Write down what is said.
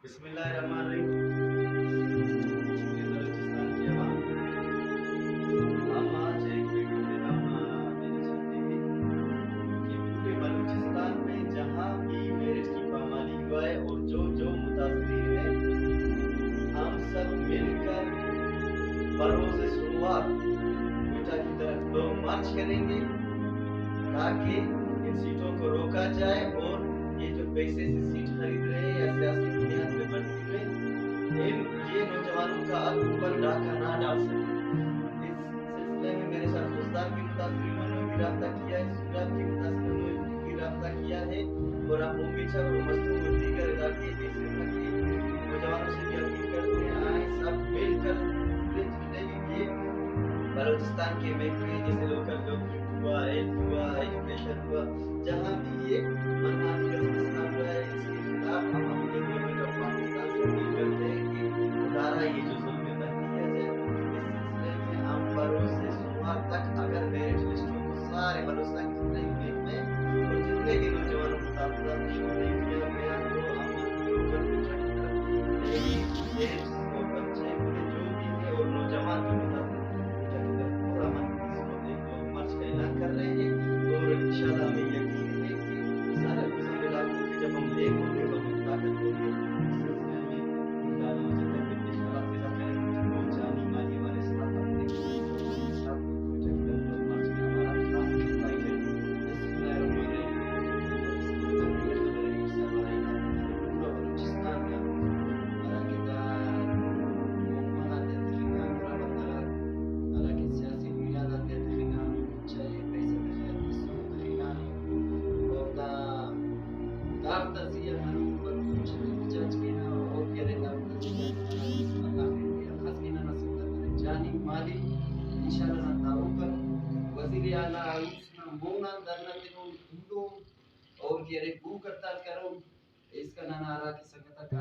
बिस्मिल्लाहिर्रहमानिर्रहीम। ये बलूचिस्तान की आवाम, हम आज एक वीडियो में हम देना चाहते हैं कि पूरे बलूचिस्तान में जहाँ भी मेरिट की पामाली हुआ है और जो मुतासरीन है, हम सब मिलकर बरोज़ सोमवार क्वेटा की तरफ लोग मार्च करेंगे ताकि इन सीटों को रोका जाए और ये जो पैसे से सीट खरीद रहे हैं या सियासी बुनियाद पे भर्ती में ये नौजवानों का ऊपर डाका ना डाल सके। इस सिलसिले में मेरे साथ रोजगार के मुतासरीनों ने भी रब्ता किया है, सूरत के मुतासरीनों ने भी रब्ता किया है और हम उम्मीद और मजदूर और दीगर इलाके के नौजवानों से भी अपील करते हैं, आए सब मिलकर पूरे जितने भी ये बलूचिस्तान के महकमे जैसे लोकल गवर्नमेंट हुआ, हेल्थ हुआ, एजुकेशन हुआ, जहाँ भी ये मनमानी का सिलसिला हुआ है, इसके खिलाफ हम अपने गवर्नमेंट ऑफ पाकिस्तान से अपील करते हैं कि दोबारा ये जो जुल्म है बंद किया जाए। इस सिलसिले में हम बरोज़ से सोमवार तक अगर मेरिट लिस्टों को सारे बलूचिस्तान के जितने भी महकमे और जितने भी नौजवानों को ताबूत शो नहीं किया गया तो हम लोकल कोटा की तरफ लेडीज और बच्चे बूढ़े जो भी है और नौजवान जो कर रहे हैं और इंशाल्लाह हमें यकीन है कि सारे दूसरे इलाकों के जब हम एक होंगे तो हम ताकत होंगे। इस सिलसिले में मुझे तक इंशाल्लाह फिजा करेंगे तो जानी मानी हमारे साथ अपने साथ मार्च में हमारा खास इनवाइट है। पूरा बलूचिस्तान का और ये भूख हड़ताल करो इसका नाना आ रहा कि संगत का